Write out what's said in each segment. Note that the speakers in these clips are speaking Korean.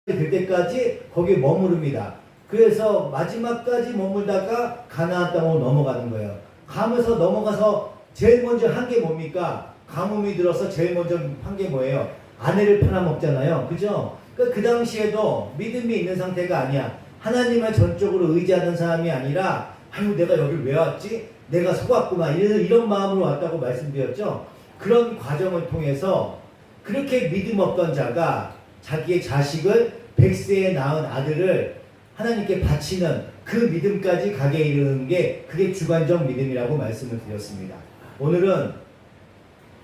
될 때까지 거기에 머무릅니다. 그래서 마지막까지 머물다가 가나안 땅으로 넘어가는 거예요. 가면서 넘어가서 제일 먼저 한 게 뭡니까? 가뭄이 들어서 제일 먼저 한 게 뭐예요? 아내를 팔아먹잖아요. 그죠? 그 당시에도 믿음이 있는 상태가 아니야. 하나님을 전적으로 의지하는 사람이 아니라 아유 내가 여길 왜 왔지? 내가 속았구나 이런 마음으로 왔다고 말씀드렸죠. 그런 과정을 통해서 그렇게 믿음 없던 자가 자기의 자식을 100세에 낳은 아들을 하나님께 바치는 그 믿음까지 가게 이르는 게 그게 주관적 믿음이라고 말씀을 드렸습니다. 오늘은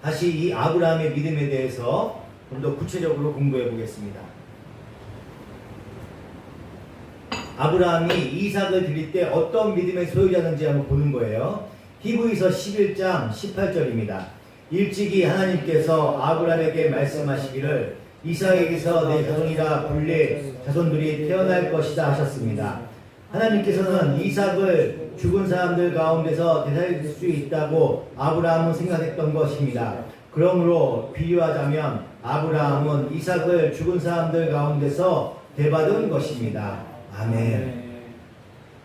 다시 이 아브라함의 믿음에 대해서 좀 더 구체적으로 공부해 보겠습니다. 아브라함이 이삭을 드릴 때 어떤 믿음의 소유자인지 한번 보는 거예요. 히브리서 11장 18절입니다. 일찍이 하나님께서 아브라함에게 말씀하시기를 이삭에게서 내 자손이라 불릴 자손들이 태어날 것이다 하셨습니다. 하나님께서는 이삭을 죽은 사람들 가운데서 되살릴 수 있다고 아브라함은 생각했던 것입니다. 그러므로 비유하자면 아브라함은 이삭을 죽은 사람들 가운데서 되받은 것입니다. 아멘.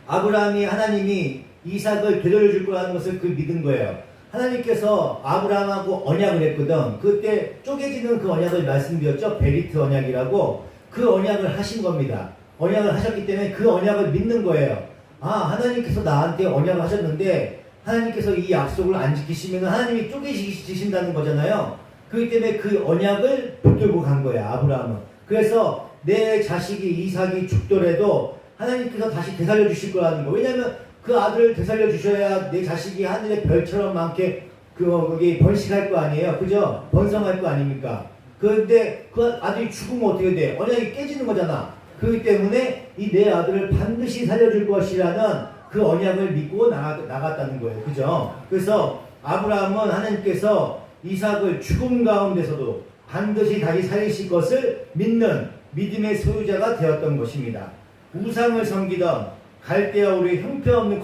아브라함이 하나님이 이삭을 되돌려줄 거라는 것을 그 믿은 거예요. 하나님께서 아브라함하고 언약을 했거든. 그때 쪼개지는 그 언약을 말씀드렸죠. 베리트 언약이라고. 그 언약을 하신 겁니다. 언약을 하셨기 때문에 그 언약을 믿는 거예요. 아, 하나님께서 나한테 언약을 하셨는데 하나님께서 이 약속을 안 지키시면 하나님이 쪼개지신다는 거잖아요. 그렇기 때문에 그 언약을 붙들고 간 거예요. 아브라함은. 그래서 내 자식이 이삭이 죽더라도 하나님께서 다시 되살려 주실 거라는 거. 왜냐하면 그 아들을 되살려 주셔야 내 자식이 하늘의 별처럼 많게 거기 번식할 거 아니에요. 그죠? 번성할 거 아닙니까? 그런데 그 아들이 죽으면 어떻게 돼? 언약이 깨지는 거잖아. 그렇기 때문에 이 내 아들을 반드시 살려줄 것이라는 그 언약을 믿고 나갔다는 거예요. 그죠? 그래서 아브라함은 하나님께서 이삭을 죽음 가운데서도 반드시 다시 살리실 것을 믿는 믿음의 소유자가 되었던 것입니다. 우상을 섬기던 갈대아 우리 형편없는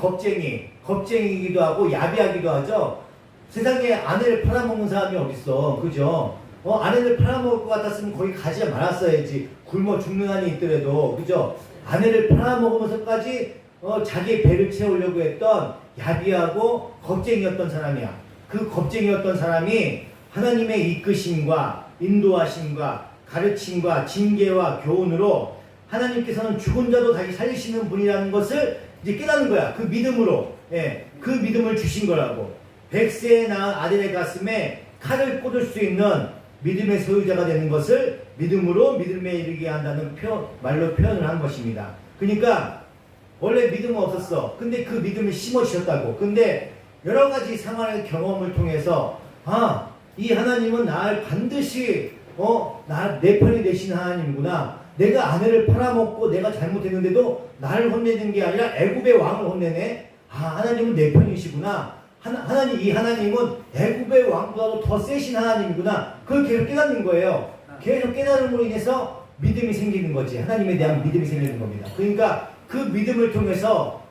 겁쟁이기도 하고 야비하기도 하죠. 세상에 아내를 팔아먹는 사람이 어딨어. 그죠? 아내를 팔아먹을 것 같았으면 거기 가지 말았어야지. 굶어 죽는 한이 있더라도. 그죠? 아내를 팔아먹으면서까지 자기의 배를 채우려고 했던 야비하고 겁쟁이였던 사람이야. 그 겁쟁이였던 사람이 하나님의 이끄심과 인도하심과 가르침과 징계와 교훈으로 하나님께서는 죽은 자도 다시 살리시는 분이라는 것을 이제 깨닫는 거야. 그 믿음으로. 예, 그 믿음을 주신 거라고. 100세에 낳은 아들의 가슴에 칼을 꽂을 수 있는 믿음의 소유자가 되는 것을 믿음으로 믿음에 이르게 한다는 말로 표현을 한 것입니다. 그러니까 원래 믿음은 없었어. 근데 그 믿음을 심어주셨다고. 근데 여러 가지 생활의 경험을 통해서 이 하나님은 나를 반드시 내 편이 되신 하나님이구나. 내가 아내를 팔아먹고 내가 잘못했는데도 나를 혼내는 게 아니라 애굽의 왕을 혼내네. 하나님은 내 편이시구나. 이 하나님은 애굽의 왕보다도 더 세신 하나님이구나. 그걸 계속 깨닫는 거예요. 계속 깨달음으로 인해서 믿음이 생기는 거지. 하나님에 대한 믿음이 생기는 겁니다. 그러니까 그 믿음을 통해서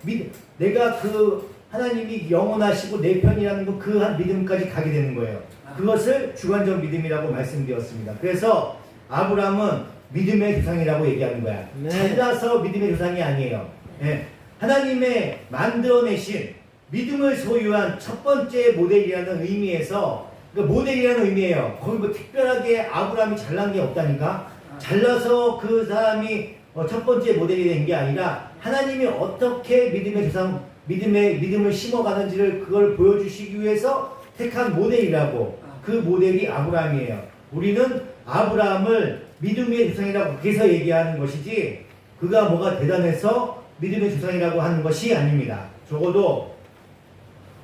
내가 그 하나님이 영원하시고 내 편이라는 그 한 믿음까지 가게 되는 거예요. 그것을 주관적 믿음이라고 말씀드렸습니다. 그래서 아브라함은 믿음의 조상이라고 얘기하는 거야. 네. 찾아서 믿음의 조상이 아니에요. 네. 하나님의 만들어내신 믿음을 소유한 첫 번째 모델이라는 의미에서, 그러니까 모델이라는 의미예요. 거기 뭐 특별하게 아브라함이 잘난 게 없다니까. 잘나서 그 사람이 첫 번째 모델이 된 게 아니라 하나님이 어떻게 믿음의 조상, 믿음을 심어가는지를 그걸 보여주시기 위해서 택한 모델이라고. 그 모델이 아브라함이에요. 우리는 아브라함을 믿음의 조상이라고 그래서 얘기하는 것이지 그가 뭐가 대단해서 믿음의 조상이라고 하는 것이 아닙니다. 적어도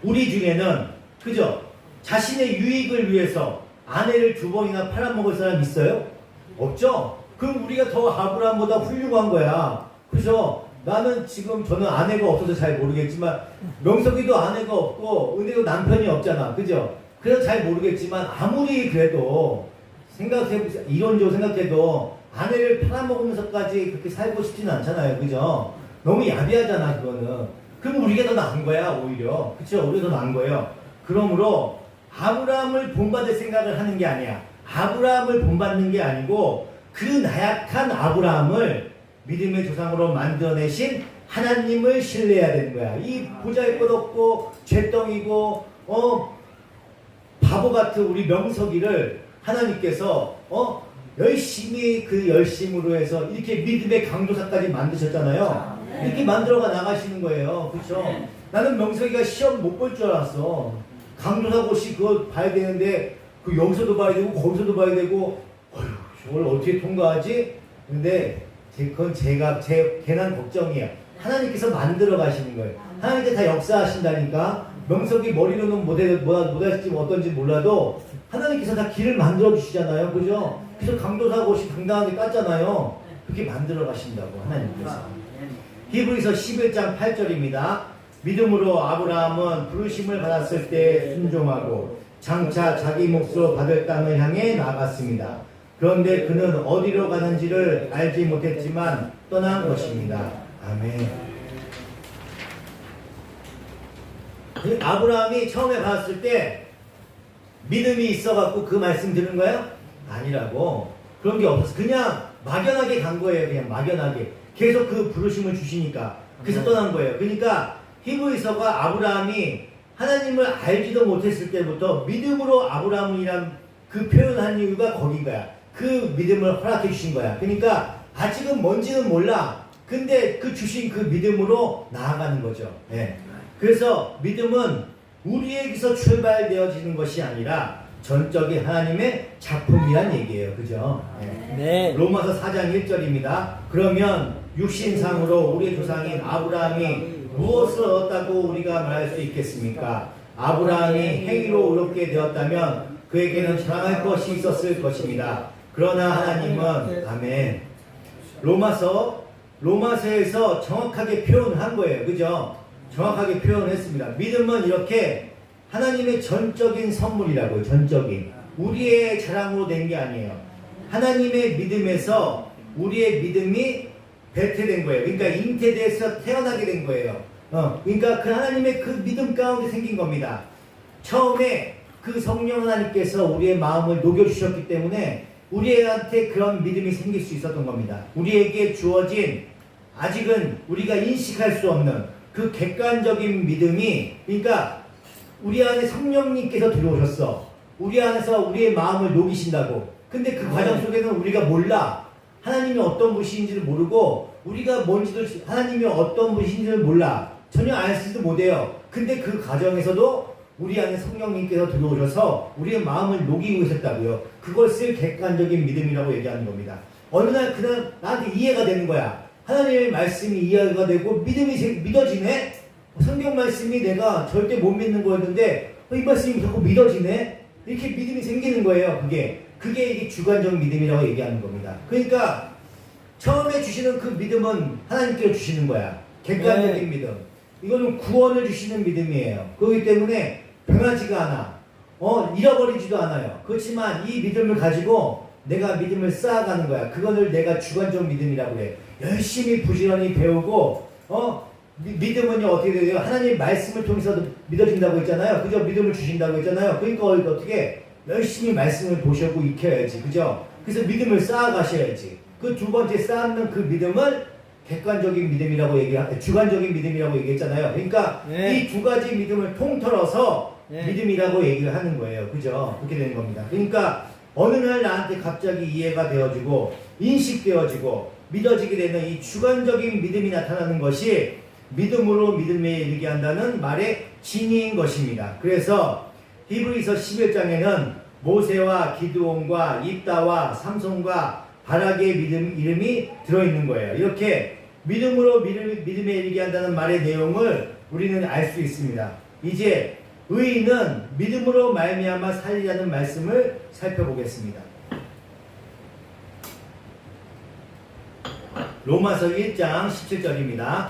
우리 중에는 그죠? 자신의 유익을 위해서 아내를 2번이나 팔아먹을 사람 있어요? 없죠? 그럼 우리가 더 아브라함보다 훌륭한 거야. 그죠? 저는 아내가 없어서 잘 모르겠지만 명석이도 아내가 없고 은혜도 남편이 없잖아. 그죠? 그래서 잘 모르겠지만 아무리 그래도 이론적으로 생각해도 아내를 팔아먹으면서까지 그렇게 살고 싶지는 않잖아요. 그죠? 너무 야비하잖아, 그거는. 그럼 우리가 더 나은 거야, 오히려. 그쵸? 우리가 더 나은 거예요. 그러므로 아브라함을 본받을 생각을 하는 게 아니야. 아브라함을 본받는 게 아니고 그 나약한 아브라함을 믿음의 조상으로 만들어내신 하나님을 신뢰해야 되는 거야. 이 보잘것없고 죄덩이고 바보 같은 우리 명석이를 하나님께서 열심히 그 열심으로 해서 이렇게 믿음의 강도사까지 만드셨잖아요. 이렇게 만들어가 나가시는 거예요. 그렇죠? 나는 명석이가 시험 못 볼 줄 알았어. 강도사 고시 그거 봐야 되는데 그 여기서도 봐야 되고 거기서도 봐야 되고 저걸 어떻게 통과하지? 근데 그건 제 괜한 걱정이에요. 하나님께서 만들어 가시는 거예요. 하나님께서 다 역사하신다니까. 명석이 머리로는 못할지 어떤지 몰라도 하나님께서 다 길을 만들어 주시잖아요. 그죠? 그래서 강도사 고시 당당하게 땄잖아요. 그렇게 만들어 가신다고 하나님께서. 히브리서 11장 8절입니다. 믿음으로 아브라함은 부르심을 받았을 때 순종하고 장차 자기 몫으로 받을 땅을 향해 나아갔습니다. 그런데 그는 어디로 가는지를 알지 못했지만 떠난 것입니다. 아멘. 아브라함이 처음에 받았을 때 믿음이 있어갖고 그 말씀 들은 거예요? 아니라고. 그런 게 없었어. 그냥 막연하게 간 거예요. 그냥 막연하게. 계속 그 부르심을 주시니까. 그래서 떠난 거예요. 그러니까 히브리서가 아브라함이 하나님을 알지도 못했을 때부터 믿음으로 아브라함이란 그 표현한 이유가 거긴 거야. 그 믿음을 허락해 주신 거야. 그러니까 아직은 뭔지는 몰라. 근데 그 주신 그 믿음으로 나아가는 거죠. 네. 그래서 믿음은 우리에게서 출발되어지는 것이 아니라 전적인 하나님의 작품이란 얘기예요. 그죠? 네. 로마서 4장 1절입니다. 그러면 육신상으로 우리의 조상인 아브라함이 무엇을 얻었다고 우리가 말할 수 있겠습니까? 아브라함이 행위로 의롭게 되었다면 그에게는 자랑할 것이 있었을 것입니다. 그러나 하나님은 아멘. 로마서에서 정확하게 표현을 한 거예요. 그죠? 정확하게 표현했습니다. 믿음은 이렇게 하나님의 전적인 선물이라고요. 전적인. 우리의 자랑으로 된 게 아니에요. 하나님의 믿음에서 우리의 믿음이 배태된 거예요. 그러니까 잉태돼서 태어나게 된 거예요. 그러니까 그 하나님의 그 믿음 가운데 생긴 겁니다. 처음에 그 성령 하나님께서 우리의 마음을 녹여주셨기 때문에 우리한테 그런 믿음이 생길 수 있었던 겁니다. 우리에게 주어진 아직은 우리가 인식할 수 없는 그 객관적인 믿음이, 그러니까 우리 안에 성령님께서 들어오셨어. 우리 안에서 우리의 마음을 녹이신다고. 근데 그 과정 속에는 우리가 몰라. 하나님이 어떤 분이신지를 모르고 우리가 뭔지도 하나님이 어떤 분이신지를 몰라. 전혀 알지도 못해요. 근데 그 과정에서도 우리 안에 성령님께서 들어오셔서 우리의 마음을 녹이고 계셨다고요. 그것을 객관적인 믿음이라고 얘기하는 겁니다. 어느 날 그냥 나한테 이해가 되는 거야. 하나님의 말씀이 이해가 되고 믿음이 믿어지네? 성경 말씀이 내가 절대 못 믿는 거였는데 이 말씀이 자꾸 믿어지네? 이렇게 믿음이 생기는 거예요. 그게 이게 주관적 믿음이라고 얘기하는 겁니다. 그러니까 처음에 주시는 그 믿음은 하나님께서 주시는 거야. 객관적인 믿음. 이거는 구원을 주시는 믿음이에요. 그렇기 때문에 변하지가 않아. 잃어버리지도 않아요. 그렇지만 이 믿음을 가지고 내가 믿음을 쌓아가는 거야. 그거를 내가 주관적 믿음이라고 해. 열심히 부지런히 배우고 믿음은요 어떻게 돼요? 하나님 말씀을 통해서 믿어진다고 했잖아요. 그죠? 믿음을 주신다고 했잖아요. 그러니까 어떻게 열심히 말씀을 보시고 익혀야지. 그죠? 그래서 믿음을 쌓아가셔야지. 그 두 번째 쌓는 그 믿음을 객관적인 믿음이라고 주관적인 믿음이라고 얘기했잖아요. 그러니까 이 두 가지 믿음을 통틀어서 믿음이라고 얘기를 하는 거예요. 그죠? 그렇게 되는 겁니다. 그러니까 어느 날 나한테 갑자기 이해가 되어지고 인식되어지고 믿어지게 되는 이 주관적인 믿음이 나타나는 것이 믿음으로 믿음에 이르게 한다는 말의 진리인 것입니다. 그래서 히브리서 11장에는 모세와 기드온과 입다와 삼손과 바락의 이름이 들어있는 거예요. 이렇게 믿음으로 믿음에 이르게 한다는 말의 내용을 우리는 알 수 있습니다. 이제 의인은 믿음으로 말미암아 살리라는 말씀을 살펴보겠습니다. 로마서 1장 17절입니다.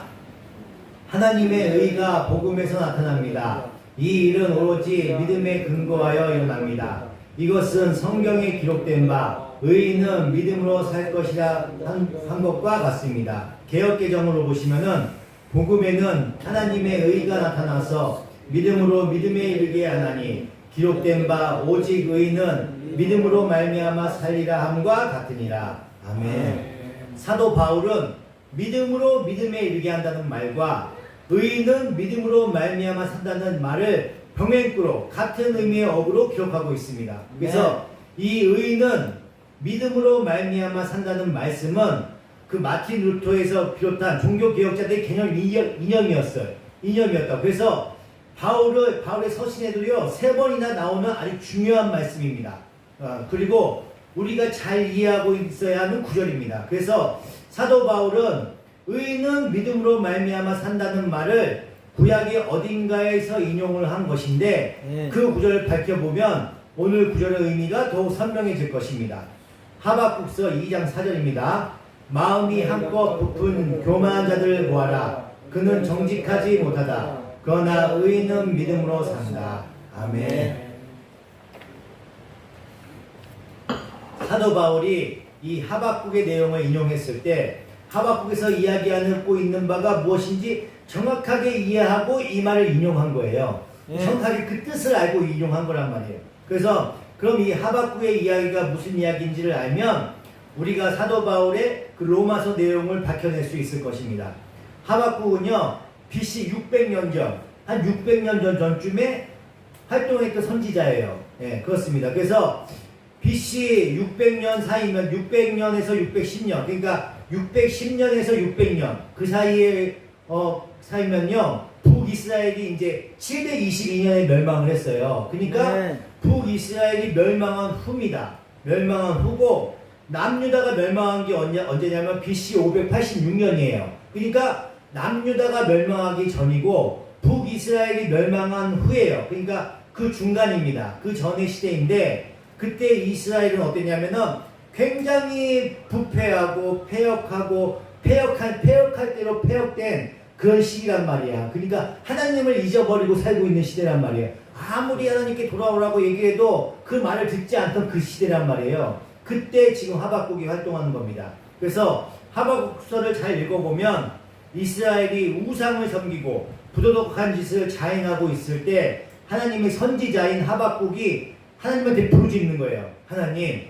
하나님의 의가 복음에서 나타납니다. 이 일은 오로지 믿음에 근거하여 일어납니다. 이것은 성경에 기록된 바 의인은 믿음으로 살 것이라 한 것과 같습니다. 개역개정으로 보시면은 복음에는 하나님의 의가 나타나서 믿음으로 믿음에 이르게 하나니 기록된 바 오직 의인은 믿음으로 말미암아 살리라 함과 같으니라. 아멘. 사도 바울은 믿음으로 믿음에 이르게 한다는 말과 의인은 믿음으로 말미암아 산다는 말을 병행구로 같은 의미의 어구로 기록하고 있습니다. 그래서 이 의인은 믿음으로 말미암아 산다는 말씀은 그 마틴 루터에서 비롯한 종교개혁자들의 이념이었다. 그래서 바울의 서신에도요 3번이나 나오는 아주 중요한 말씀입니다. 그리고 우리가 잘 이해하고 있어야 하는 구절입니다. 그래서 사도 바울은 의인은 믿음으로 말미암아 산다는 말을 구약의 어딘가에서 인용을 한 것인데 그 구절을 밝혀보면 오늘 구절의 의미가 더욱 선명해질 것입니다. 하박국서 2장 4절입니다. 마음이 한껏 부푼 교만한 자들을 보아라. 그는 정직하지 못하다. 그러나 의인은 믿음으로 산다. 아멘. 사도 바울이 이 하박국의 내용을 인용했을 때 하박국에서 이야기하고 있는 바가 무엇인지 정확하게 이해하고 이 말을 인용한 거예요. 정확하게 그 뜻을 알고 인용한 거란 말이에요. 그래서 그럼 이 하박국의 이야기가 무슨 이야기인지를 알면 우리가 사도 바울의 그 로마서 내용을 밝혀낼 수 있을 것입니다. 하박국은요 BC 600년 전, 한 600년 전쯤에 활동했던 선지자예요. 그렇습니다. 그래서 BC 600년 사이면 600년에서 610년, 그러니까 610년에서 600년 그 사이에 사이면요 북이스라엘이 이제 722년에 멸망을 했어요. 그러니까 북이스라엘이 멸망한 후입니다. 멸망한 후고 남유다가 멸망한 게 언제냐면 BC 586년이에요. 그러니까 남유다가 멸망하기 전이고 북이스라엘이 멸망한 후예요. 그러니까 그 중간입니다. 그 전의 시대인데 그때 이스라엘은 어땠냐면은 굉장히 부패하고 폐역하고 폐역할 대로 폐역된 그런 시기란 말이야. 그러니까 하나님을 잊어버리고 살고 있는 시대란 말이에요. 아무리 하나님께 돌아오라고 얘기해도 그 말을 듣지 않던 그 시대란 말이에요. 그때 지금 하박국이 활동하는 겁니다. 그래서 하박국서를 잘 읽어보면 이스라엘이 우상을 섬기고 부도덕한 짓을 자행하고 있을 때 하나님의 선지자인 하박국이 하나님한테 부르짖는 거예요. 하나님,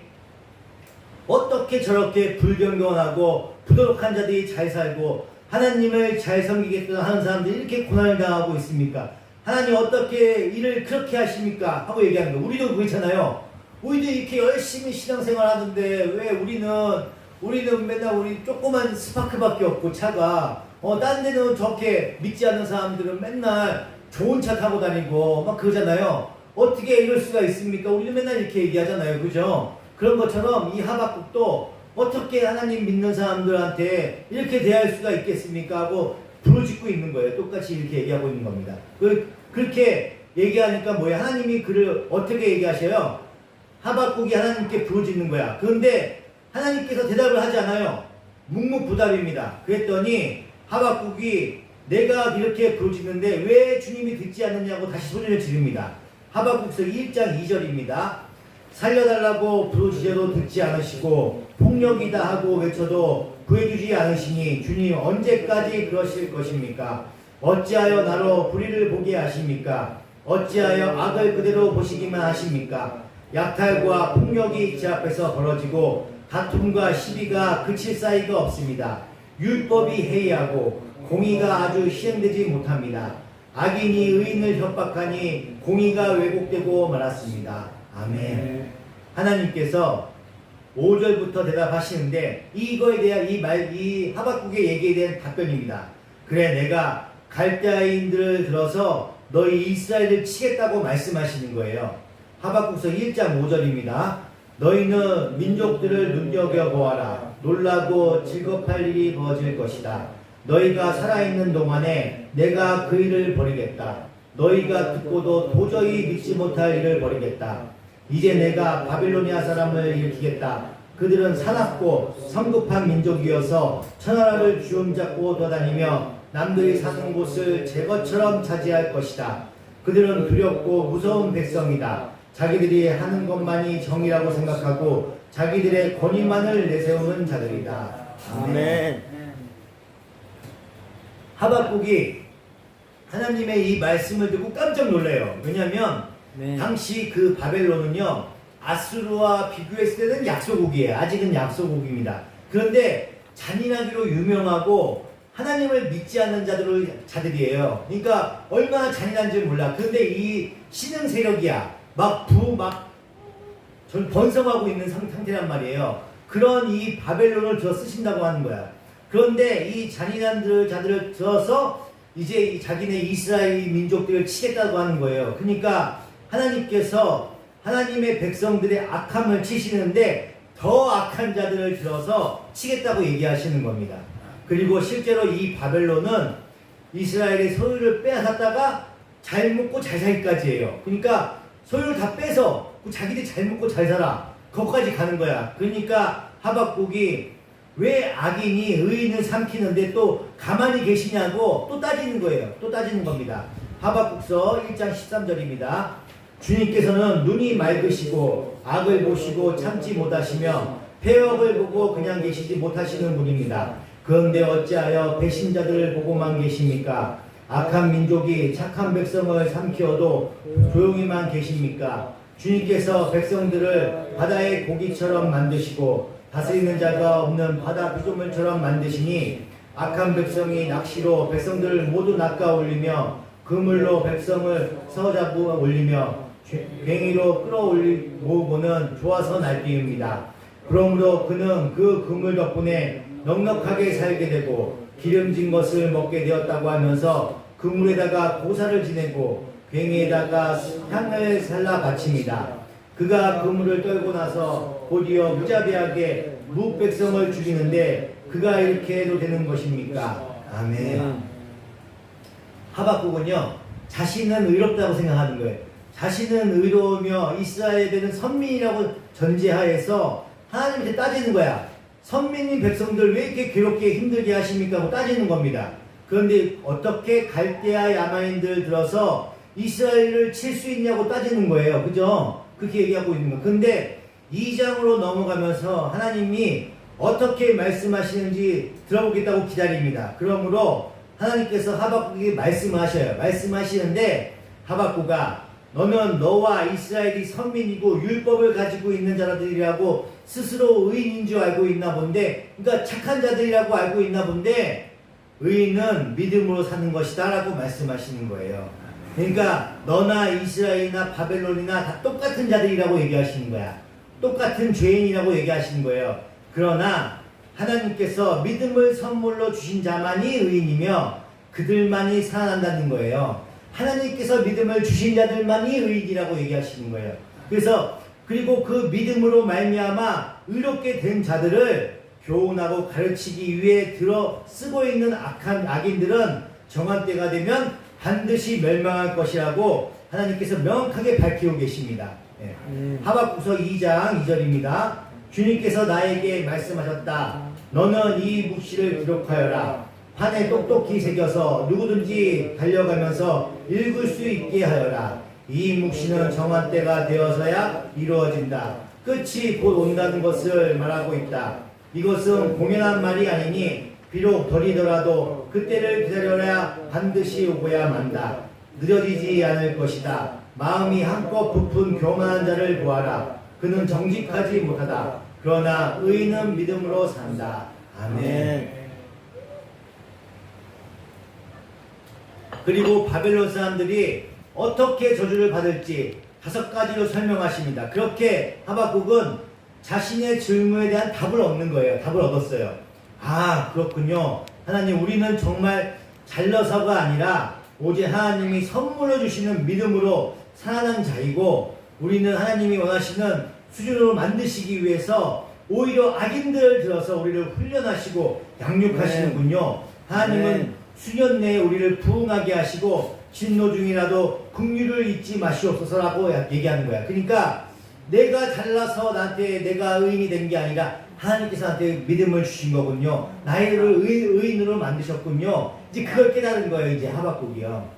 어떻게 저렇게 불경건하고 부도덕한 자들이 잘 살고 하나님을 잘 섬기겠다 하는 사람들이 이렇게 고난을 당하고 있습니까? 하나님 어떻게 일을 그렇게 하십니까? 하고 얘기하는 거예요. 우리도 그렇잖아요. 우리도 이렇게 열심히 신앙생활 하는데 왜 우리는 맨날 우리 조그만 스파크밖에 없고 차가 딴 데는 저렇게 믿지 않는 사람들은 맨날 좋은 차 타고 다니고 막 그러잖아요. 어떻게 이럴 수가 있습니까? 우리는 맨날 이렇게 얘기하잖아요. 그죠? 그런 것처럼 이 하박국도 어떻게 하나님 믿는 사람들한테 이렇게 대할 수가 있겠습니까? 하고 부르짖고 있는 거예요. 똑같이 이렇게 얘기하고 있는 겁니다. 그렇게 얘기하니까 뭐예요? 하나님이 그를 어떻게 얘기하셔요? 하박국이 하나님께 부르짖는 거야. 그런데 하나님께서 대답을 하지 않아요. 묵묵부답입니다. 그랬더니 하박국이 내가 이렇게 부르짖는데 왜 주님이 듣지 않느냐고 다시 소리를 지릅니다. 하박국서 1장 2절입니다. 살려달라고 부르짖어도 듣지 않으시고 폭력이다 하고 외쳐도 구해주지 않으시니 주님 언제까지 그러실 것입니까? 어찌하여 나로 불의를 보게 하십니까? 어찌하여 악을 그대로 보시기만 하십니까? 약탈과 폭력이 제 앞에서 벌어지고 다툼과 시비가 그칠 사이가 없습니다. 율법이 해이하고 공의가 아주 실행되지 못합니다. 악인이 의인을 협박하니 공의가 왜곡되고 말았습니다. 아멘. 하나님께서 5절부터 대답하시는데 이거에 대한 이 하박국의 얘기에 대한 답변입니다. 그래 내가 갈대아인들을 들어서 너희 이스라엘을 치겠다고 말씀하시는 거예요. 하박국서 1장 5절입니다. 너희는 민족들을 눈여겨보아라. 놀라고 즐겁할 일이 벌어질 것이다. 너희가 살아있는 동안에 내가 그 일을 벌이겠다. 너희가 듣고도 도저히 믿지 못할 일을 벌이겠다. 이제 내가 바빌로니아 사람을 일으키겠다. 그들은 사납고 성급한 민족이어서 천하를 주름잡고 돌아다니며 남들이 사는 곳을 제 것처럼 차지할 것이다. 그들은 두렵고 무서운 백성이다. 자기들이 하는 것만이 정의라고 생각하고 자기들의 권위만을 내세우는 자들이다. 아멘. 하박국이 하나님의 이 말씀을 듣고 깜짝 놀래요. 왜냐하면 당시 그 바벨론은요 아수르와 비교했을 때는 약소국이에요. 아직은 약소국입니다. 그런데 잔인하기로 유명하고 하나님을 믿지 않는 자들이에요. 그러니까 얼마나 잔인한지 몰라. 그런데 이 신흥 세력이야. 막 번성하고 있는 상태란 말이에요. 그런 이 바벨론을 들어 쓰신다고 하는 거야. 그런데 이 잔인한 자들을 들어서 이제 자기네 이스라엘 민족들을 치겠다고 하는 거예요. 그러니까 하나님께서 하나님의 백성들의 악함을 치시는데 더 악한 자들을 들어서 치겠다고 얘기하시는 겁니다. 그리고 실제로 이 바벨론은 이스라엘의 소유를 빼앗았다가 잘 먹고 잘 살기까지 해요. 그러니까 소유를 다 빼서 자기들이 잘 먹고 잘 살아. 거기까지 가는 거야. 그러니까 하박국이 왜 악인이 의인을 삼키는데 또 가만히 계시냐고 또 따지는 거예요. 또 따지는 겁니다. 하박국서 1장 13절입니다. 주님께서는 눈이 맑으시고 악을 보시고 참지 못하시며 폐역을 보고 그냥 계시지 못하시는 분입니다. 그런데 어찌하여 배신자들을 보고만 계십니까? 악한 민족이 착한 백성을 삼키어도 조용히만 계십니까? 주님께서 백성들을 바다의 고기처럼 만드시고 다스리는 자가 없는 바다 피조물처럼 만드시니 악한 백성이 낚시로 백성들을 모두 낚아올리며 그물로 백성을 사로잡아 올리며 괭이로 끌어모으고는 좋아서 날뛰입니다. 그러므로 그는 그 그물 덕분에 넉넉하게 살게 되고 기름진 것을 먹게 되었다고 하면서 그물에다가 고사를 지내고 괭이에다가 향을 살라 바칩니다. 그가 그물을 떨고 나서 곧이어 무자비하게 무백성을 죽이는데 그가 이렇게 해도 되는 것입니까? 아멘. 하박국은요, 자신은 의롭다고 생각하는 거예요. 자신은 의로우며 이스라엘은 선민이라고 전제하에서 하나님한테 따지는 거야. 선민인 백성들 왜 이렇게 괴롭게 힘들게 하십니까? 하고 따지는 겁니다. 그런데 어떻게 갈대아 야만인들 들어서 이스라엘을 칠 수 있냐고 따지는 거예요. 그죠? 그렇게 얘기하고 있는 거예요. 근데 2장으로 넘어가면서 하나님이 어떻게 말씀하시는지 들어보겠다고 기다립니다. 그러므로 하나님께서 하박국에게 말씀하셔요. 말씀하시는데 하박국아, 너는 너와 이스라엘이 선민이고 율법을 가지고 있는 자들이라고 스스로 의인인 줄 알고 있나 본데, 그러니까 착한 자들이라고 알고 있나 본데 의인은 믿음으로 사는 것이다 라고 말씀하시는 거예요. 그러니까 너나 이스라엘이나 바벨론이나 다 똑같은 자들이라고 얘기하시는 거야. 똑같은 죄인이라고 얘기하시는 거예요. 그러나 하나님께서 믿음을 선물로 주신 자만이 의인이며 그들만이 살아난다는 거예요. 하나님께서 믿음을 주신 자들만이 의인이라고 얘기하시는 거예요. 그리고 그 믿음으로 말미암아 의롭게 된 자들을 교훈하고 가르치기 위해 들어 쓰고 있는 악인들은 정한 때가 되면 반드시 멸망할 것이라고 하나님께서 명확하게 밝히고 계십니다. 예. 하박국서 2장 2절입니다. 주님께서 나에게 말씀하셨다. 너는 이 묵시를 기록하여라. 판에 똑똑히 새겨서 누구든지 달려가면서 읽을 수 있게 하여라. 이 묵시는 정한 때가 되어서야 이루어진다. 끝이 곧 온다는 것을 말하고 있다. 이것은 공연한 말이 아니니 비록 덜이더라도 그때를 기다려야 반드시 오고야 만다. 늦어지지 않을 것이다. 마음이 한껏 부푼 교만한 자를 보아라. 그는 정직하지 못하다. 그러나 의인은 믿음으로 산다. 아멘. 그리고 바벨론 사람들이 어떻게 저주를 받을지 5가지로 설명하십니다. 그렇게 하박국은 자신의 질문에 대한 답을 얻는 거예요. 답을 얻었어요. 아, 그렇군요. 하나님, 우리는 정말 잘나서가 아니라 오직 하나님이 선물로 주시는 믿음으로 살아난 자이고, 우리는 하나님이 원하시는 수준으로 만드시기 위해서 오히려 악인들을 들어서 우리를 훈련하시고 양육하시는군요. 하나님은 수년 내에 우리를 부흥하게 하시고 진노 중이라도 긍휼을 잊지 마시옵소서라고 얘기하는 거야. 그러니까 내가 잘나서 나한테 내가 의인이 된 게 아니라 하나님께서 나한테 믿음을 주신 거군요. 나를 의인으로 만드셨군요. 이제 그걸 깨달은 거예요. 이제 하박국이요.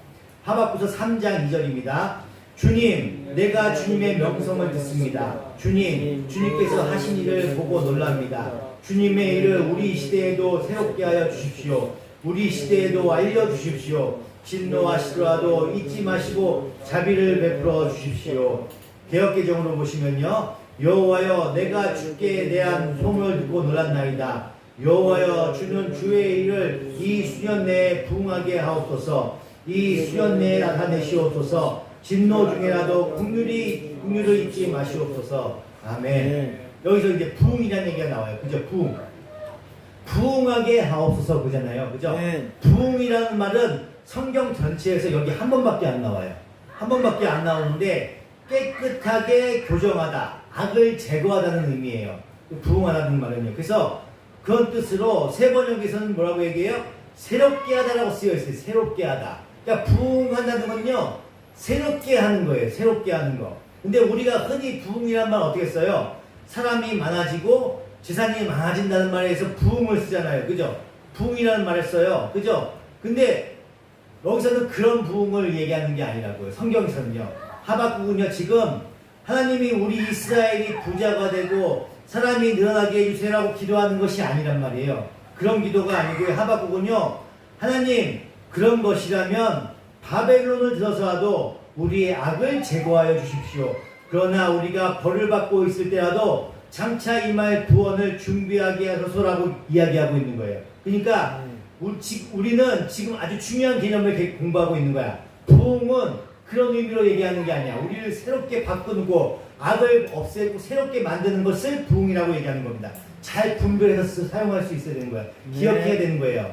하박국서 3장 2절입니다. 주님, 내가 주님의 명성을 듣습니다. 주님께서 하신 일을 보고 놀랍니다. 주님의 일을 우리 시대에도 새롭게 하여 주십시오. 우리 시대에도 알려주십시오. 진노하시더라도 잊지 마시고 자비를 베풀어 주십시오. 개역개정으로 보시면요. 여호와여 내가 주께 대한 소문을 듣고 놀랐나이다. 여호와여 주는 주의 일을 이 수년 내에 부응하게 하옵소서. 이 수년 내에 나타내시옵소서. 진노 중에라도 긍휼을 잊지 마시옵소서. 아멘. 여기서 이제 부응이라는 얘기가 나와요. 그죠? 부응하게 하옵소서 그잖아요. 그죠? 부응이라는 말은 성경 전체에서 여기 한 번밖에 안 나와요. 한 번밖에 안 나오는데 깨끗하게 교정하다, 악을 제거하다는 의미예요. 부응하다는 말은요. 그래서 그런 뜻으로 새 번역에서는 뭐라고 얘기해요? 새롭게 하다라고 쓰여 있어요. 새롭게 하다. 그러니까 부응한다는 건요, 새롭게 하는 거예요. 새롭게 하는 거. 근데 우리가 흔히 부응이란 말 어떻게 써요? 사람이 많아지고 재산이 많아진다는 말에서 부응을 쓰잖아요. 그죠? 부응이라는 말을 써요. 그죠? 근데 여기서는 그런 부응을 얘기하는 게 아니라고요. 성경에서는요. 하박국은요, 지금 하나님이 우리 이스라엘이 부자가 되고 사람이 늘어나게 해주세요라고 기도하는 것이 아니란 말이에요. 그런 기도가 아니고요. 하박국은요, 하나님 그런 것이라면 바벨론을 들어서라도 우리의 악을 제거하여 주십시오. 그러나 우리가 벌을 받고 있을 때라도 장차 임할 구원을 준비하게 하소서라고 이야기하고 있는 거예요. 그러니까 우리는 지금 아주 중요한 개념을 공부하고 있는 거야. 부흥은 그런 의미로 얘기하는 게 아니야. 우리를 새롭게 바꾸고 악을 없애고 새롭게 만드는 것을 부흥이라고 얘기하는 겁니다. 잘 분별해서 사용할 수 있어야 되는 거야. 기억해야 되는 거예요.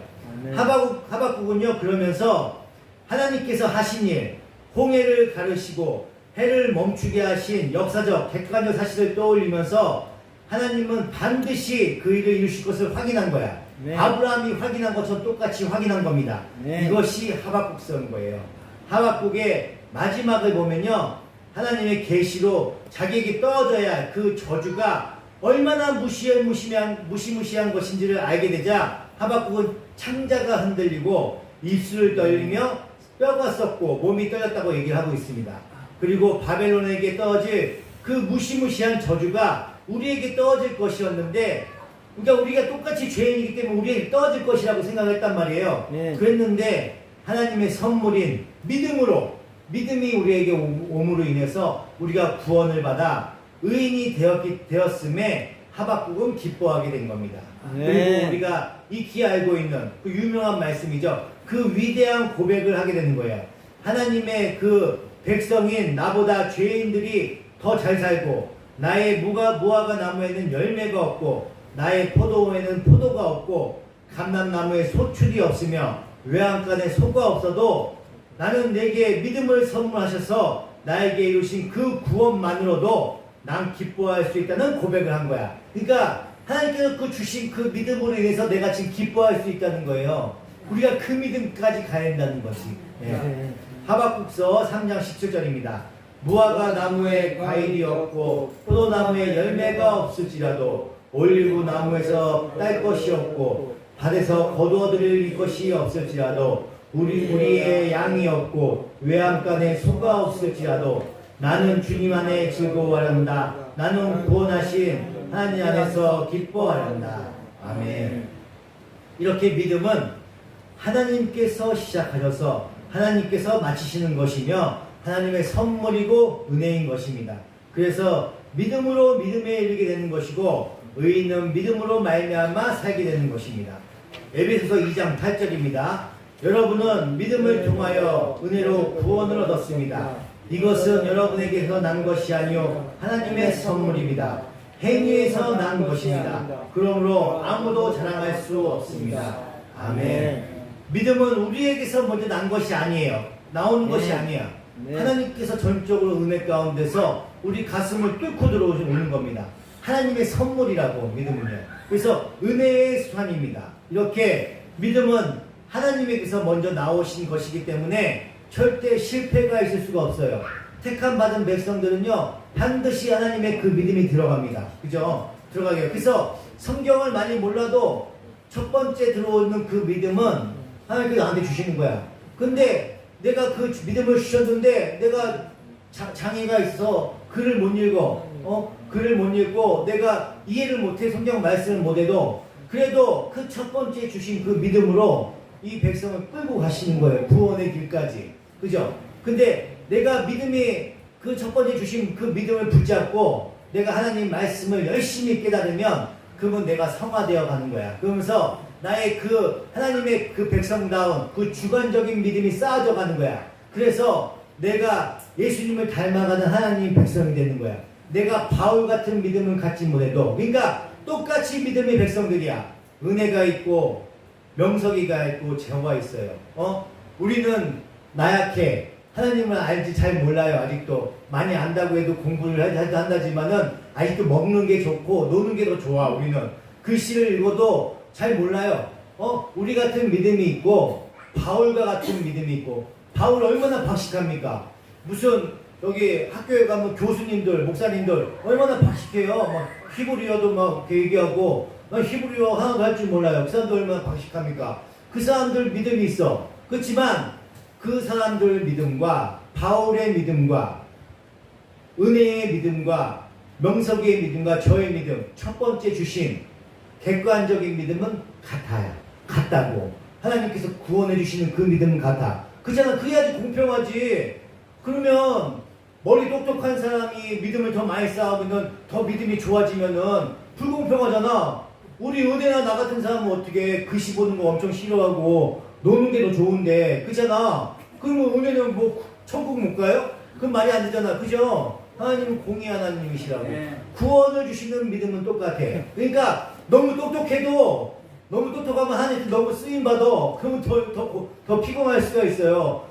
하박국은요, 그러면서 하나님께서 하신 일, 홍해를 가르시고 해를 멈추게 하신 역사적, 객관적 사실을 떠올리면서 하나님은 반드시 그 일을 이루실 것을 확인한 거야. 아브라함이 확인한 것처럼 똑같이 확인한 겁니다. 이것이 하박국서인 거예요. 하박국의 마지막을 보면요, 하나님의 계시로 자기에게 떨어져야 할 그 저주가 얼마나 무시무시한 것인지를 알게 되자 하박국은 창자가 흔들리고 입술을 떨리며 뼈가 썩고 몸이 떨렸다고 얘기를 하고 있습니다. 그리고 바벨론에게 떨어질 그 무시무시한 저주가 우리에게 떨어질 것이었는데, 그러니까 우리가 똑같이 죄인이기 때문에 우리에게 떨어질 것이라고 생각했단 말이에요. 그랬는데 하나님의 선물인 믿음이 우리에게 옴으로 인해서 우리가 구원을 받아 의인이 되었음에 하박국은 기뻐하게 된 겁니다. 그리고 우리가 익히 알고 있는 그 유명한 말씀이죠. 그 위대한 고백을 하게 되는 거예요. 하나님의 그 백성인 나보다 죄인들이 더 잘 살고, 나의 무화과 나무에는 열매가 없고, 나의 포도원에는 포도가 없고, 감람나무에 소출이 없으며 외양간에 소가 없어도 나는 내게 믿음을 선물하셔서 나에게 이루신 그 구원만으로도 난 기뻐할 수 있다는 고백을 한 거야. 그러니까 하나님께서 그 주신 그 믿음으로 인해서 내가 지금 기뻐할 수 있다는 거예요. 우리가 그 믿음까지 가야 된다는 거지. 하박국서 3장 17절입니다. 무화과 나무에 과일이 없고 포도나무에 열매가 없을지라도 올리브 나무에서 딸 것이 없고 밭에서 거두어들일 것이 없을지라도 우리의 양이 없고 외양간에 소가 없을지라도 나는 주님 안에 즐거워하란다. 나는 구원하신 하나님 안에서 기뻐하란다. 아멘. 이렇게 믿음은 하나님께서 시작하셔서 하나님께서 마치시는 것이며 하나님의 선물이고 은혜인 것입니다. 그래서 믿음으로 믿음에 이르게 되는 것이고 의인은 믿음으로 말미암아 살게 되는 것입니다. 에베소서 2장 8절입니다. 여러분은 믿음을 통하여 은혜로 구원을 얻었습니다. 이것은 여러분에게서 난 것이 아니요 하나님의 선물입니다. 행위에서 난 것입니다. 그러므로 아무도 자랑할 수 없습니다. 아멘. 믿음은 우리에게서 먼저 난 것이 아니에요. 나오는 것이 아니야. 하나님께서 전적으로 은혜 가운데서 우리 가슴을 뚫고 들어오는 겁니다. 하나님의 선물이라고 믿음은요. 그래서 은혜의 수단입니다. 이렇게 믿음은 하나님에게서 먼저 나오신 것이기 때문에 절대 실패가 있을 수가 없어요. 택함 받은 백성들은요, 반드시 하나님의 그 믿음이 들어갑니다. 그죠? 들어가게요. 그래서 성경을 많이 몰라도 첫 번째 들어오는 그 믿음은 하나님께서 나한테 주시는 거야. 근데 내가 그 믿음을 주셨는데 내가 장애가 있어 글을 못 읽어. 글을 못 읽고 내가 이해를 못해 성경 말씀을 못해도 그래도 그 첫 번째 주신 그 믿음으로 이 백성을 끌고 가시는 거예요. 구원의 길까지. 그죠? 근데 내가 믿음이 그 첫 번째 주신 그 믿음을 붙잡고 내가 하나님 말씀을 열심히 깨달으면 그러면 내가 성화되어 가는 거야. 그러면서 나의 그 하나님의 그 백성다운 그 주관적인 믿음이 쌓아져 가는 거야. 그래서 내가 예수님을 닮아가는 하나님 백성이 되는 거야. 내가 바울 같은 믿음을 갖지 못해도, 그러니까 똑같이 믿음의 백성들이야. 은혜가 있고 명석이가 있고 제호가 있어요. 우리는 나약해. 하나님을 알지 잘 몰라요. 아직도 많이 안다고 해도 공부를 한다지만은 아직도 먹는 게 좋고 노는 게 더 좋아. 우리는 글씨를 읽어도 잘 몰라요. 우리 같은 믿음이 있고 바울과 같은 믿음이 있고. 바울 얼마나 박식합니까? 무슨 여기 학교에 가면 교수님들, 목사님들 얼마나 박식해요. 막 히브리어도 막 얘기하고 히브리어 하나도 할 줄 몰라요. 그 사람들 얼마나 박식합니까? 그 사람들 믿음이 있어. 그렇지만 그 사람들 믿음과 바울의 믿음과 은혜의 믿음과 명석의 믿음과 저의 믿음, 첫 번째 주신 객관적인 믿음은 같아요. 같다고. 하나님께서 구원해 주시는 그 믿음은 같아. 그잖아. 그래야지 공평하지. 그러면 머리 똑똑한 사람이 믿음을 더 많이 쌓으면 더 믿음이 좋아지면은 불공평하잖아. 우리 은혜나 나 같은 사람은 어떻게 글씨 보는 거 엄청 싫어하고 노는 게 더 좋은데, 그잖아. 그러면 은혜는 뭐 천국 못 가요? 그건 말이 안 되잖아. 그죠? 하나님은 공의 하나님이시라고. 네. 구원을 주시는 믿음은 똑같아. 그러니까 너무 똑똑해도, 너무 똑똑하면 하나님 너무 쓰임받아. 그러면 더 피곤할 수가 있어요.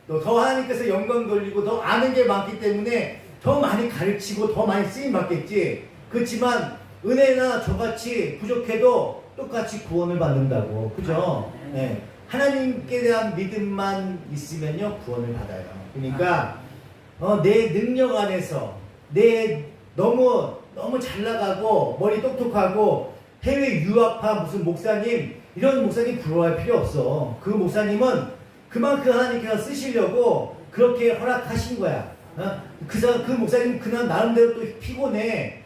더 하나님께서 영광 돌리고 더 아는 게 많기 때문에 더 많이 가르치고 더 많이 쓰임받겠지. 그렇지만 은혜나 저같이 부족해도 똑같이 구원을 받는다고. 그죠? 네. 하나님께 대한 믿음만 있으면요 구원을 받아요. 그러니까 내 능력 안에서 너무 잘 나가고 머리 똑똑하고 해외 유학파 무슨 목사님 이런 목사님 부러워할 필요 없어. 그 목사님은 그만큼 하나님께서 쓰시려고 그렇게 허락하신 거야. 그 목사님 그냥 나름대로 또 피곤해.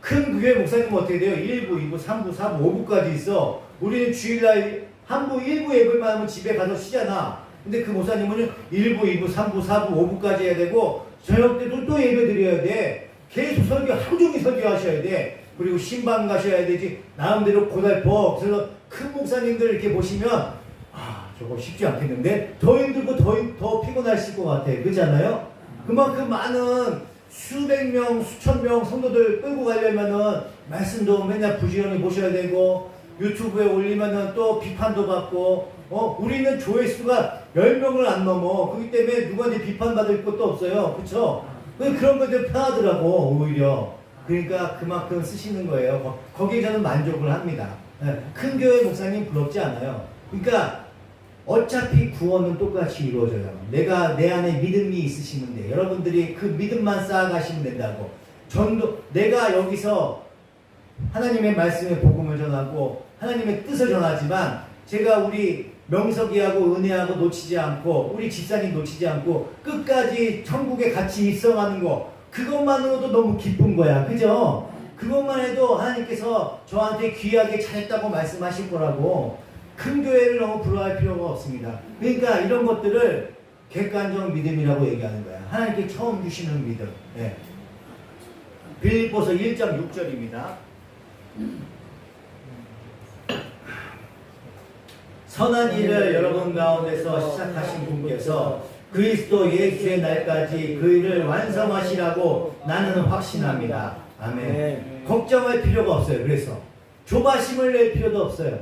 큰 교회 목사님은 어떻게 돼요? 1부, 2부, 3부, 4부, 5부까지 있어. 우리는 주일날 한부, 1부 예배만 하면 집에 가서 쉬잖아. 근데 그 목사님은 1부, 2부, 3부, 4부, 5부까지 해야 되고 저녁 때도 또 예배 드려야 돼. 계속 설교, 하루 종일 설교하셔야 돼. 그리고 신방 가셔야 되지. 나름대로 고달퍼. 그래서 큰 목사님들 이렇게 보시면 저거 쉽지 않겠는데? 더 힘들고 더 피곤하실 것 같아. 그렇지 않아요? 그만큼 많은 수백 명, 수천 명 성도들 끌고 가려면은 말씀도 맨날 부지런히 보셔야 되고 유튜브에 올리면은 또 비판도 받고 우리는 조회수가 10명을 안 넘어. 그렇기 때문에 누구한테 비판받을 것도 없어요. 그쵸? 그런 것들 편하더라고 오히려. 그러니까 그만큼 쓰시는 거예요. 거기에 저는 만족을 합니다. 큰 교회 목사님 부럽지 않아요. 그러니까 어차피 구원은 똑같이 이루어져요. 내가 내 안에 믿음이 있으시면 돼. 여러분들이 그 믿음만 쌓아가시면 된다고. 내가 여기서 하나님의 말씀의 복음을 전하고 하나님의 뜻을 전하지만 제가 우리 명석이하고 은혜하고 놓치지 않고 우리 집사님 놓치지 않고 끝까지 천국에 같이 입성하는 거, 그것만으로도 너무 기쁜 거야. 그죠? 그것만 해도 하나님께서 저한테 귀하게 잘했다고 말씀하실 거라고. 큰 교회를 너무 부러워할 필요가 없습니다. 그러니까 이런 것들을 객관적 믿음이라고 얘기하는 거야. 하나님께 처음 주시는 믿음. 네. 빌립보서 1장 6절입니다. 선한 일을 여러분 가운데서 시작하신 분께서 그리스도 예수의 날까지 그 일을 완성하시라고 나는 확신합니다. 아멘. 걱정할 필요가 없어요. 그래서 조바심을 낼 필요도 없어요.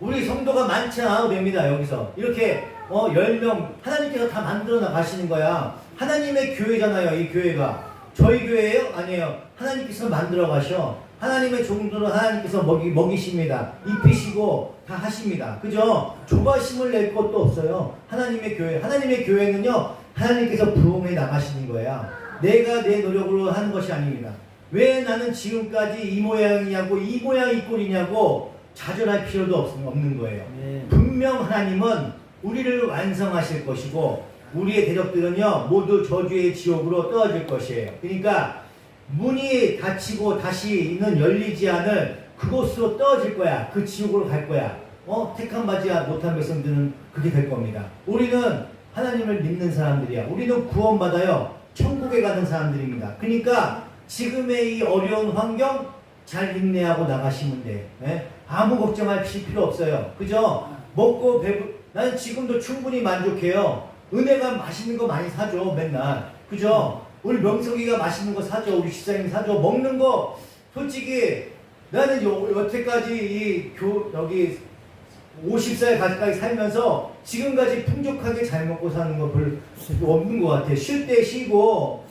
우리 성도가 많지 않아도 됩니다. 여기서 이렇게 10명 하나님께서 다 만들어 나가시는 거야. 하나님의 교회잖아요. 이 교회가 저희 교회예요? 아니에요. 하나님께서 만들어 가셔. 하나님의 종들은 하나님께서 먹이십니다. 입히시고 다 하십니다. 그죠? 조바심을 낼 것도 없어요. 하나님의 교회는요 하나님께서 부흥해 나가시는 거야. 내가 내 노력으로 하는 것이 아닙니다. 왜 나는 지금까지 이 모양이냐고 이 모양 이 꼴이냐고 좌절할 필요도 없는 거예요. 분명 하나님은 우리를 완성하실 것이고 우리의 대적들은요 모두 저주의 지옥으로 떨어질 것이에요. 그러니까 문이 닫히고 다시는 열리지 않을 그곳으로 떨어질 거야. 그 지옥으로 갈 거야. 택한 받지 못한 백성들은 그렇게 될 겁니다. 우리는 하나님을 믿는 사람들이야. 우리는 구원받아요. 천국에 가는 사람들입니다. 그러니까 지금의 이 어려운 환경 잘 인내하고 나가시면 돼. 예? 아무 걱정할 필요 없어요. 그죠? 먹고 나는 지금도 충분히 만족해요. 은혜가 맛있는 거 많이 사줘 맨날. 그죠? 우리 명석이가 맛있는 거 사줘. 우리 집사님 사줘. 먹는 거 솔직히 나는 여태까지 여기 50살 가까이 살면서 지금까지 풍족하게 잘 먹고 사는 거 별로 없는 것 같아. 쉴 때 쉬고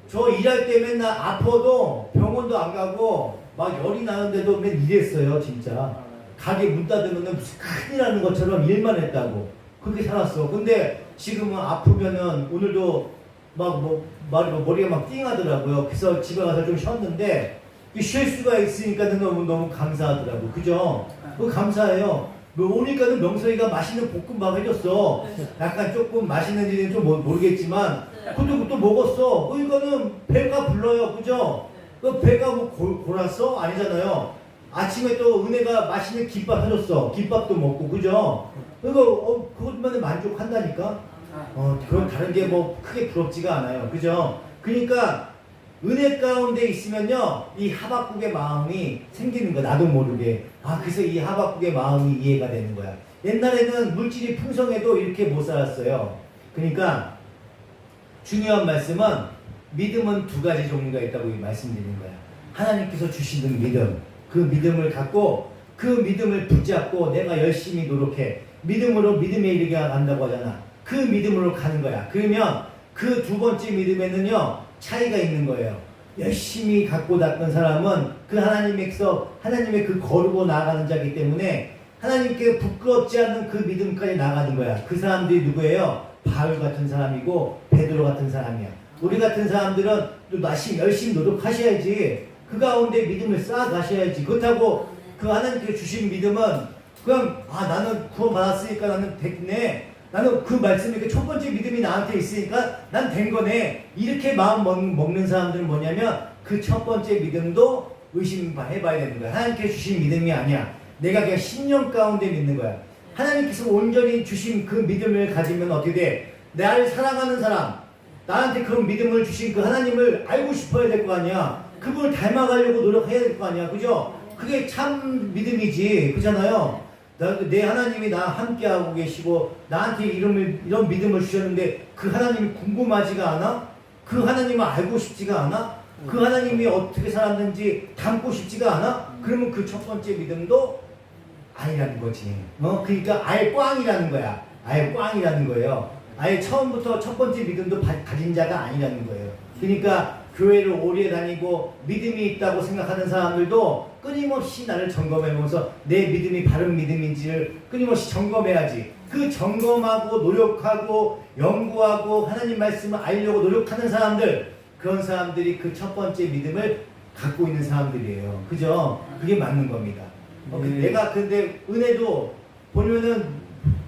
저 일할 때 맨날 아파도 병원도 안 가고 막 열이 나는데도 맨 일했어요. 진짜 가게 문 닫으면 무슨 큰일 나는 것처럼 일만 했다고 그렇게 살았어. 근데 지금은 아프면은 오늘도 머리가 막 띵하더라고요. 그래서 집에 가서 좀 쉬었는데 쉴 수가 있으니까 너무 감사하더라고. 그죠? 감사해요. 오니까는 명석이가 맛있는 볶음밥 해줬어. 약간 조금 맛있는 일은 좀 모르겠지만 그것도 먹었어. 그러니까는 배가 불러요. 그죠? 배가 골았어? 아니잖아요. 아침에 또 은혜가 맛있는 김밥 해줬어. 김밥도 먹고. 그죠? 그것만 만족한다니까? 그건 다른 게 크게 부럽지가 않아요. 그죠? 그러니까 은혜 가운데 있으면요, 이 하박국의 마음이 생기는 거야. 나도 모르게. 그래서 이 하박국의 마음이 이해가 되는 거야. 옛날에는 물질이 풍성해도 이렇게 못 살았어요. 그러니까 중요한 말씀은 믿음은 두 가지 종류가 있다고 말씀드리는 거야. 하나님께서 주시는 믿음, 그 믿음을 갖고 그 믿음을 붙잡고 내가 열심히 노력해. 믿음으로 믿음에 이르게 간다고 하잖아. 그 믿음으로 가는 거야. 그러면 그 두 번째 믿음에는요, 차이가 있는 거예요. 열심히 갖고 닦은 사람은 그 하나님의 그 거르고 나아가는 자이기 때문에 하나님께 부끄럽지 않는 그 믿음까지 나가는 거야. 그 사람들이 누구예요? 바울 같은 사람이고 베드로 같은 사람이야. 우리 같은 사람들은 또 열심히 노력하셔야지. 그 가운데 믿음을 쌓아가셔야지. 그렇다고 그 하나님께 주신 믿음은 그냥 나는 구원 받았으니까 나는 됐네. 나는 그 말씀이 첫 번째 믿음이 나한테 있으니까 난 된 거네. 이렇게 마음 먹는 사람들은 뭐냐면 그 첫 번째 믿음도 의심해봐야 되는 거야. 하나님께 주신 믿음이 아니야. 내가 그냥 신념 가운데 믿는 거야. 하나님께서 온전히 주신 그 믿음을 가지면 어떻게 돼? 나를 사랑하는 사람, 나한테 그런 믿음을 주신 그 하나님을 알고 싶어야 될 거 아니야. 그분을 닮아가려고 노력해야 될 거 아니야. 그죠? 그게 참 믿음이지. 그잖아요. 내 하나님이 나와 함께하고 계시고 나한테 이런 믿음을 주셨는데 그 하나님이 궁금하지가 않아? 그 하나님을 알고 싶지가 않아? 그 하나님이 어떻게 살았는지 닮고 싶지가 않아? 그러면 그 첫 번째 믿음도 아니라는 거지. 그러니까 아예 꽝이라는 거야. 아예 꽝이라는 거예요. 아예 처음부터 첫 번째 믿음도 가진 자가 아니라는 거예요. 그러니까 교회를 오래 다니고 믿음이 있다고 생각하는 사람들도 끊임없이 나를 점검해보면서 내 믿음이 바른 믿음인지를 끊임없이 점검해야지. 그 점검하고 노력하고 연구하고 하나님 말씀을 알려고 노력하는 사람들, 그런 사람들이 그 첫 번째 믿음을 갖고 있는 사람들이에요. 그죠? 그게 맞는 겁니다. 내가 근데 은혜도 보면은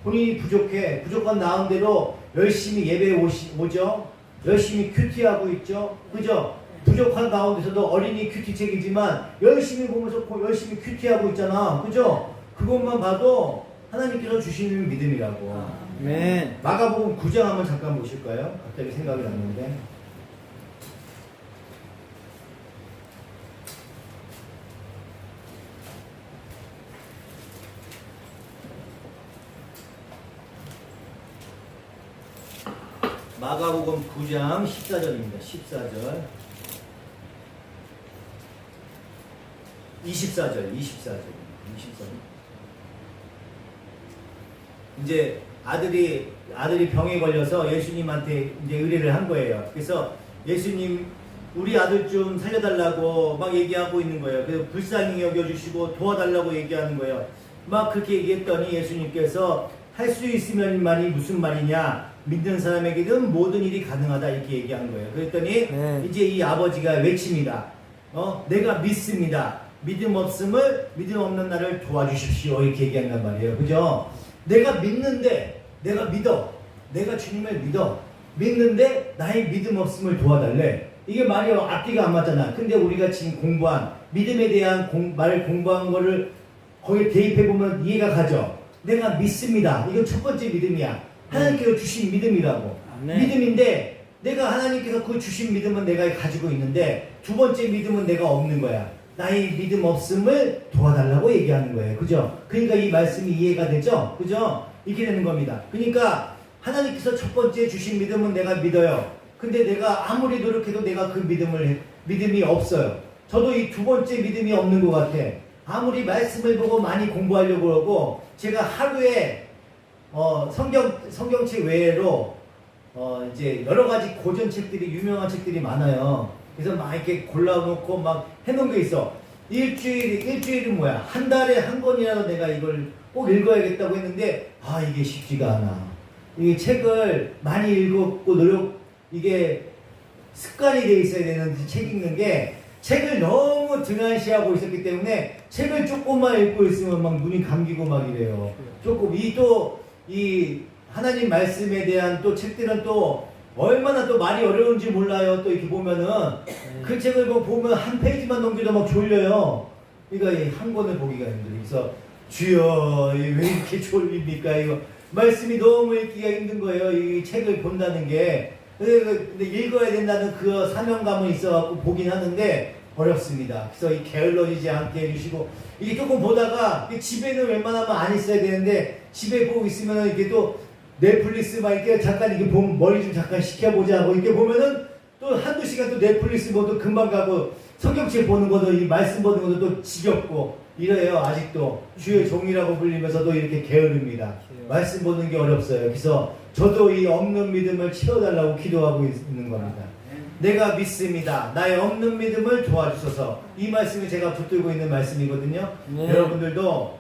본인이 부족한 나름대로 열심히 예배에 오죠? 열심히 큐티하고 있죠? 그죠? 부족한 가운데서도 어린이 큐티책이지만 열심히 보면서 열심히 큐티하고 있잖아. 그죠? 그것만 봐도 하나님께서 주시는 믿음이라고. 네. 마가복음 9장 한번 잠깐 보실까요? 갑자기 생각이 났는데. 마가복음 9장 14절입니다. 14절. 24절. 이제 아들이 병에 걸려서 예수님한테 이제 의뢰를 한 거예요. 그래서 예수님, 우리 아들 좀 살려달라고 막 얘기하고 있는 거예요. 그래서 불쌍히 여겨주시고 도와달라고 얘기하는 거예요. 막 그렇게 얘기했더니 예수님께서 할 수 있으면 말이 무슨 말이냐? 믿는 사람에게는 모든 일이 가능하다 이렇게 얘기한 거예요. 그랬더니 이제 이 아버지가 외칩니다. 내가 믿습니다. 믿음 없는 나를 도와주십시오 이렇게 얘기한단 말이에요. 그죠? 내가 믿는데 내가 믿어. 내가 주님을 믿는데 나의 믿음 없음을 도와달래. 이게 말이 앞뒤가 안 맞잖아. 근데 우리가 지금 공부한 믿음에 대한 말을 공부한 거를 거기에 대입해보면 이해가 가죠. 내가 믿습니다. 이건 첫 번째 믿음이야. 하나님께서 주신 믿음이라고. 네. 믿음인데 내가 하나님께서 그 주신 믿음은 내가 가지고 있는데 두 번째 믿음은 내가 없는 거야. 나의 믿음 없음을 도와달라고 얘기하는 거예요. 그죠? 그러니까 이 말씀이 이해가 되죠? 그죠? 이렇게 되는 겁니다. 그러니까 하나님께서 첫 번째 주신 믿음은 내가 믿어요. 근데 내가 아무리 노력해도 내가 그 믿음이 없어요. 저도 이 두 번째 믿음이 없는 것 같아. 아무리 말씀을 보고 많이 공부하려고 하고 제가 하루에 성경책 외로 이제 여러 가지 고전 책들이 유명한 책들이 많아요. 그래서 막 이렇게 골라놓고 막 해놓은 게 있어. 일주일은 뭐야? 한 달에 한 권이라도 내가 이걸 꼭 읽어야겠다고 했는데 이게 쉽지가 않아. 이 책을 많이 읽었고 이게 습관이 돼 있어야 되는데 책 읽는 게 책을 너무 등한시하고 있었기 때문에 책을 조금만 읽고 있으면 막 눈이 감기고 막 이래요. 조금 이 하나님 말씀에 대한 또 책들은 또 얼마나 또 말이 어려운지 몰라요. 또 이렇게 보면은 그 책을 보면 한 페이지만 넘겨도 막 졸려요. 그러니까 한 권을 보기가 힘들어요. 그래서 주여 왜 이렇게 졸립니까? 이거 말씀이 너무 읽기가 힘든 거예요. 이 책을 본다는 게. 근데 읽어야 된다는 그 사명감은 있어갖고 보긴 하는데 어렵습니다. 그래서 이 게을러지지 않게 해주시고 이게 조금 보다가 집에는 웬만하면 안 있어야 되는데 집에 보고 있으면 이게 또 넷플릭스 막 이렇게 잠깐 이렇게 보면 머리 좀 잠깐 식혀보자 하고 이렇게 보면은 또 한두 시간 또 넷플릭스 보도 금방 가고 성경책 보는 것도 이 말씀 보는 것도 또 지겹고 이래요. 아직도 주의 종이라고 불리면서도 이렇게 게으릅니다. 말씀 보는 게 어렵어요. 그래서 저도 이 없는 믿음을 채워달라고 기도하고 있는 겁니다. 내가 믿습니다. 나의 없는 믿음을 도와주셔서 이 말씀이 제가 붙들고 있는 말씀이거든요. 여러분들도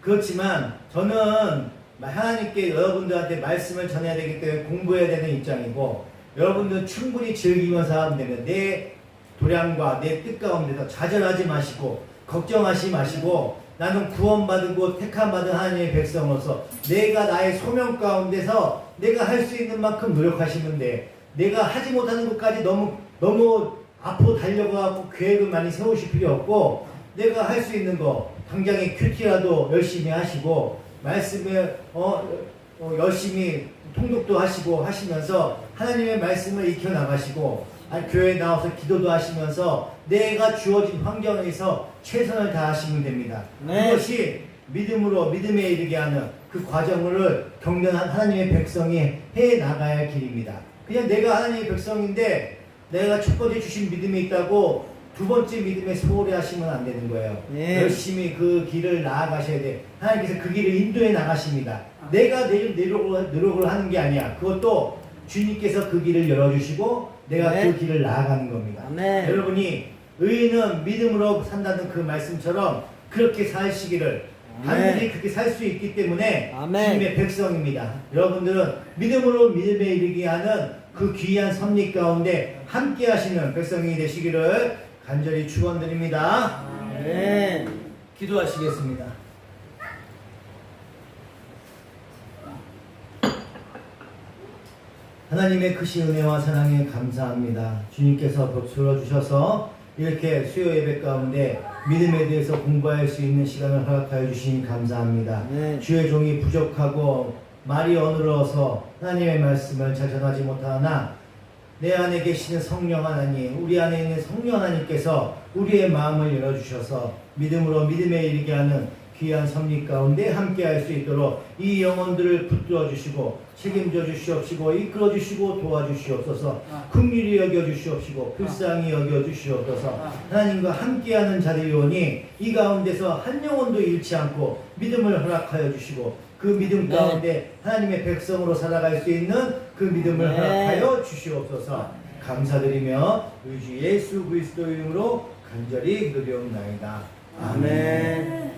그렇지만 저는 하나님께 여러분들한테 말씀을 전해야 되기 때문에 공부해야 되는 입장이고 여러분들은 충분히 즐기면서 하면 되는 내 도량과 내 뜻 가운데서 좌절하지 마시고 걱정하지 마시고 나는 구원받고 택함받은 하나님의 백성으로서 내가 나의 소명 가운데서 내가 할 수 있는 만큼 노력하시면 돼. 내가 하지 못하는 것까지 너무 앞으로 달려가고 계획을 많이 세우실 필요 없고 내가 할 수 있는 거 당장에 큐티라도 열심히 하시고 말씀에 열심히 통독도 하시고 하시면서 하나님의 말씀을 익혀나가시고 교회에 나와서 기도도 하시면서 내가 주어진 환경에서 최선을 다하시면 됩니다. 그것이 믿음에 이르게 하는 그 과정을 겪는 하나님의 백성이 해나가야 할 길입니다. 그냥 내가 하나님의 백성인데 내가 첫 번째 주신 믿음이 있다고 두 번째 믿음에 소홀히 하시면 안 되는 거예요. 열심히 그 길을 나아가셔야 돼. 하나님께서 그 길을 인도해 나가십니다. 내가 노력을 하는 게 아니야. 그것도 주님께서 그 길을 열어주시고 내가 그 길을 나아가는 겁니다. 여러분이 의인은 믿음으로 산다는 그 말씀처럼 그렇게 사시기를 반드시 그렇게 살 수 있기 때문에 주님의 백성입니다. 여러분들은 믿음으로 믿음에 이르게 하는 그 귀한 섭리 가운데 함께 하시는 백성이 되시기를 간절히 축원드립니다. 기도하시겠습니다. 하나님의 크신 은혜와 사랑에 감사합니다. 주님께서 복수를 주셔서 이렇게 수요 예배 가운데 믿음에 대해서 공부할 수 있는 시간을 허락하여 주시니 감사합니다. 주의 종이 부족하고 말이 어눌러서 하나님의 말씀을 잘 전하지 못하나 내 안에 계시는 성령 하나님, 우리 안에 있는 성령 하나님께서 우리의 마음을 열어주셔서 믿음으로 믿음에 이르게 하는 귀한 섭리 가운데 함께 할 수 있도록 이 영혼들을 붙들어 주시고 책임져 주시옵시고 이끌어 주시고 도와주시옵소서. 긍휼히 여겨 주시옵시고 불쌍히 여겨 주시옵소서. 하나님과 함께하는 자리오니 이 가운데서 한 영혼도 잃지 않고 믿음을 허락하여 주시고 그 믿음 가운데 하나님의 백성으로 살아갈 수 있는 그 믿음을 허락하여 주시옵소서. 감사드리며 우리 주 예수 그리스도 이름으로 간절히 기도드리옵나이다. 아멘.